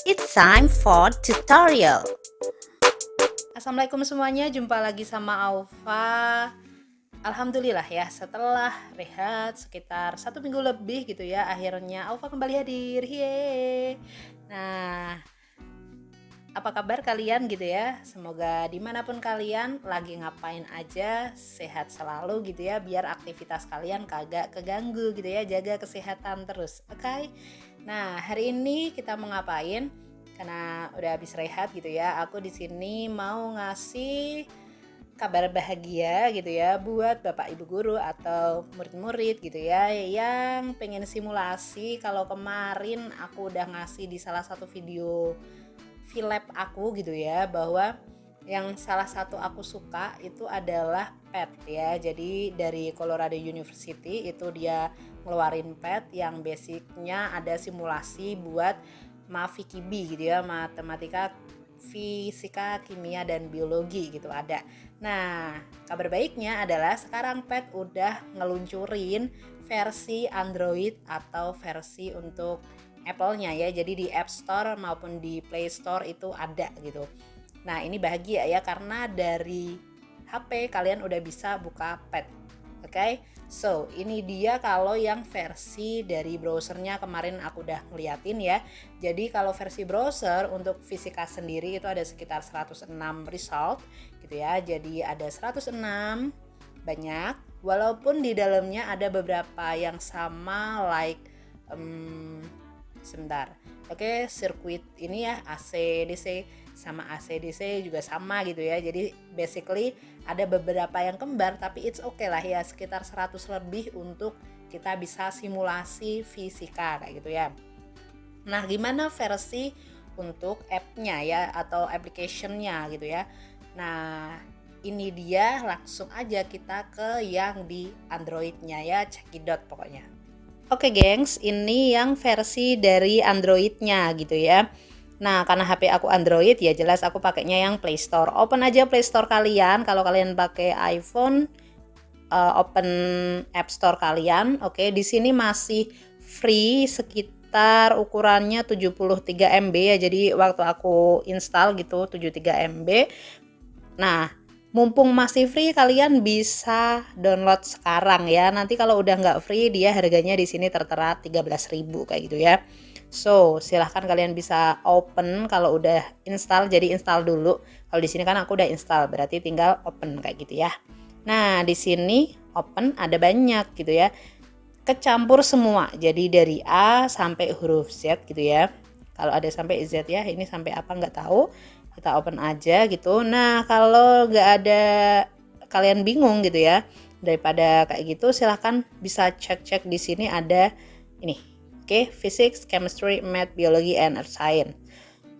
It's time for tutorial. Assalamualaikum semuanya, jumpa lagi sama Aufa. Alhamdulillah ya, setelah rehat sekitar 1 minggu lebih gitu ya, akhirnya Aufa kembali hadir. Yeay. Nah, apa kabar kalian gitu ya? Semoga dimanapun kalian lagi ngapain aja sehat selalu gitu ya, biar aktivitas kalian kagak keganggu gitu ya, jaga kesehatan terus, oke? Nah, hari ini kita mau ngapain? Karena udah habis rehat gitu ya, aku di sini mau ngasih kabar bahagia gitu ya buat Bapak Ibu guru atau murid-murid gitu ya yang pengen simulasi. Kalau kemarin aku udah ngasih di salah satu video VLab aku gitu ya, bahwa yang salah satu aku suka itu adalah PET ya. Jadi dari Colorado University itu dia ngeluarin PET yang basicnya ada simulasi buat MAFIKIB gitu ya, matematika, fisika, kimia, dan biologi gitu ada. Nah, kabar baiknya adalah sekarang PET udah ngeluncurin versi Android atau versi untuk Apple-nya ya. Jadi di App Store maupun di Play Store itu ada gitu. Nah, ini bahagia ya karena dari HP kalian udah bisa buka PET. Oke. So, ini dia kalau yang versi dari browsernya kemarin aku udah ngeliatin ya. Jadi kalau versi browser untuk fisika sendiri itu ada sekitar 106 result gitu ya. Jadi ada 106 banyak, walaupun di dalamnya ada beberapa yang sama like sebentar. Oke, sirkuit ini ya AC DC sama AC DC juga sama gitu ya. Jadi basically ada beberapa yang kembar, tapi it's okay lah ya, sekitar 100 lebih untuk kita bisa simulasi fisika kayak gitu ya. Nah, gimana versi untuk app-nya ya atau application-nya gitu ya. Nah, ini dia, langsung aja kita ke yang di Android-nya ya, cekidot pokoknya. Oke gengs, ini yang versi dari Android-nya gitu ya. Nah, karena HP aku Android ya jelas aku pakainya yang Play Store. Open aja Play Store kalian. Kalau kalian pakai iPhone, open App Store kalian. Oke, di sini masih free sekitar ukurannya 73 MB ya. Jadi waktu aku install gitu 73 MB. Nah, mumpung masih free kalian bisa download sekarang ya. Nanti kalau udah nggak free dia harganya di sini tertera 13.000 kayak gitu ya. So, silahkan kalian bisa open kalau udah install, jadi install dulu. Kalau di sini kan aku udah install, berarti tinggal open kayak gitu ya. Nah, di sini open ada banyak gitu ya. Kecampur semua. Jadi dari A sampai huruf Z gitu ya. Kalau ada sampai Z ya, ini sampai apa nggak tahu. Kita open aja gitu. Nah, kalau nggak ada, kalian bingung gitu ya, daripada kayak gitu silahkan bisa cek-cek di sini ada ini. Oke, physics, chemistry, math, biology, and earth science.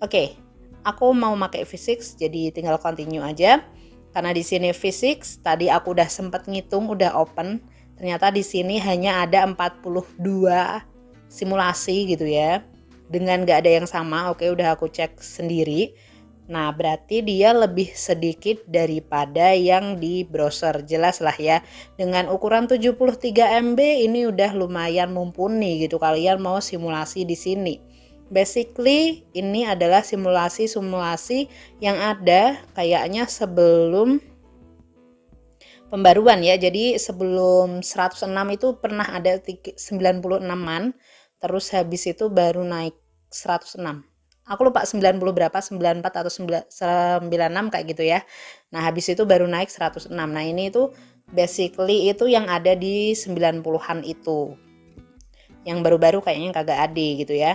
Oke, aku mau pakai physics jadi tinggal continue aja. Karena di sini physics tadi aku udah sempat ngitung, udah open. Ternyata di sini hanya ada 42 simulasi gitu ya. Dengan nggak ada yang sama. Oke, udah aku cek sendiri. Nah, berarti dia lebih sedikit daripada yang di browser. Jelas lah ya. Dengan ukuran 73 MB ini udah lumayan mumpuni gitu. Kalian mau simulasi di sini. Basically ini adalah simulasi-simulasi yang ada kayaknya sebelum pembaruan ya. Jadi sebelum 106 itu pernah ada 96-an. Terus habis itu baru naik 106. Aku lupa 90 berapa, 94 atau 96 kayak gitu ya. Nah, habis itu baru naik 106. Nah, ini itu basically itu yang ada di 90-an itu. Yang baru-baru kayaknya kagak ada gitu ya.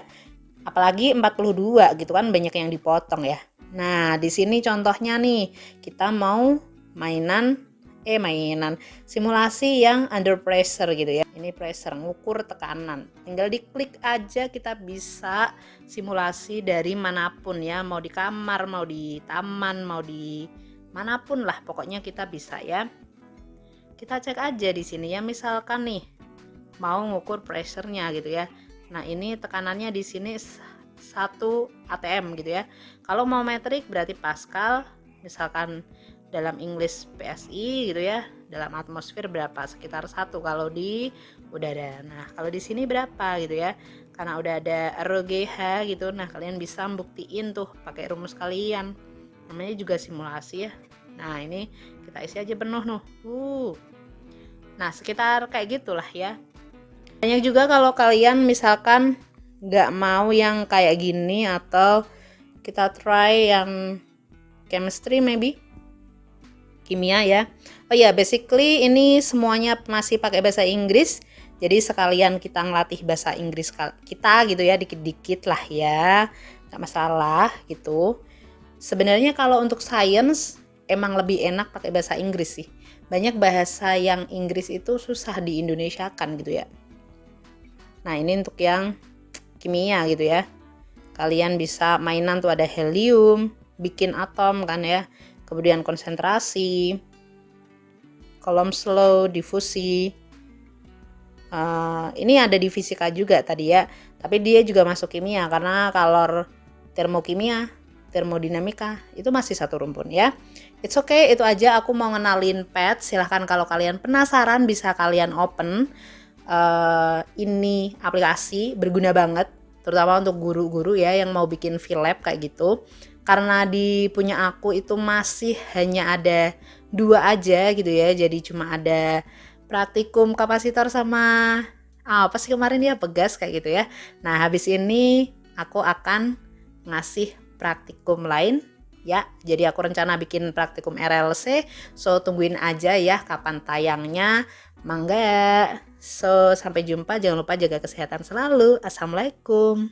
Apalagi 42 gitu kan banyak yang dipotong ya. Nah, di sini contohnya nih, kita mau mainan simulasi yang under pressure gitu ya. Ini pressure, ngukur tekanan. Tinggal diklik aja kita bisa simulasi dari manapun ya, mau di kamar, mau di taman, mau di manapun lah, pokoknya kita bisa ya. Kita cek aja di sini ya, misalkan nih mau ngukur pressure-nya gitu ya. Nah, ini tekanannya di sini 1 atm gitu ya. Kalau mau metrik berarti Pascal, misalkan dalam English PSI gitu ya. Dalam atmosfer berapa? Sekitar 1 kalau di udara. Nah, kalau di sini berapa gitu ya. karena udah ada RGH gitu. Nah kalian bisa buktiin tuh pakai rumus kalian, namanya juga simulasi ya. Nah ini kita isi aja penuh noh. Nah sekitar kayak gitulah ya. Banyak juga kalau kalian misalkan nggak mau yang kayak gini, atau kita try yang chemistry maybe, kimia ya. Oh ya, basically ini semuanya masih pakai bahasa Inggris. Jadi sekalian kita ngelatih bahasa Inggris kita gitu ya, dikit-dikit lah ya, nggak masalah gitu. Sebenarnya kalau untuk science emang lebih enak pakai bahasa Inggris sih. Banyak bahasa yang Inggris itu susah di Indonesia kan gitu ya. Nah ini untuk yang kimia gitu ya. Kalian bisa mainan tuh, ada helium, bikin atom kan ya. Kemudian konsentrasi, Coulomb's law, difusi. Ini ada di fisika juga tadi ya, tapi dia juga masuk kimia karena kalau termokimia, termodinamika itu masih satu rumpun ya. It's okay, itu aja aku mau ngenalin PET. Silahkan kalau kalian penasaran bisa kalian open. Ini aplikasi berguna banget, terutama untuk guru-guru ya yang mau bikin lab kayak gitu. Karena di punya aku itu masih hanya ada 2 aja gitu ya, jadi cuma ada praktikum kapasitor sama apa sih kemarin ya, pegas kayak gitu ya. Nah habis ini aku akan ngasih praktikum lain ya, jadi aku rencana bikin praktikum RLC, so tungguin aja ya kapan tayangnya, mangga. So sampai jumpa, jangan lupa jaga kesehatan selalu. Assalamualaikum.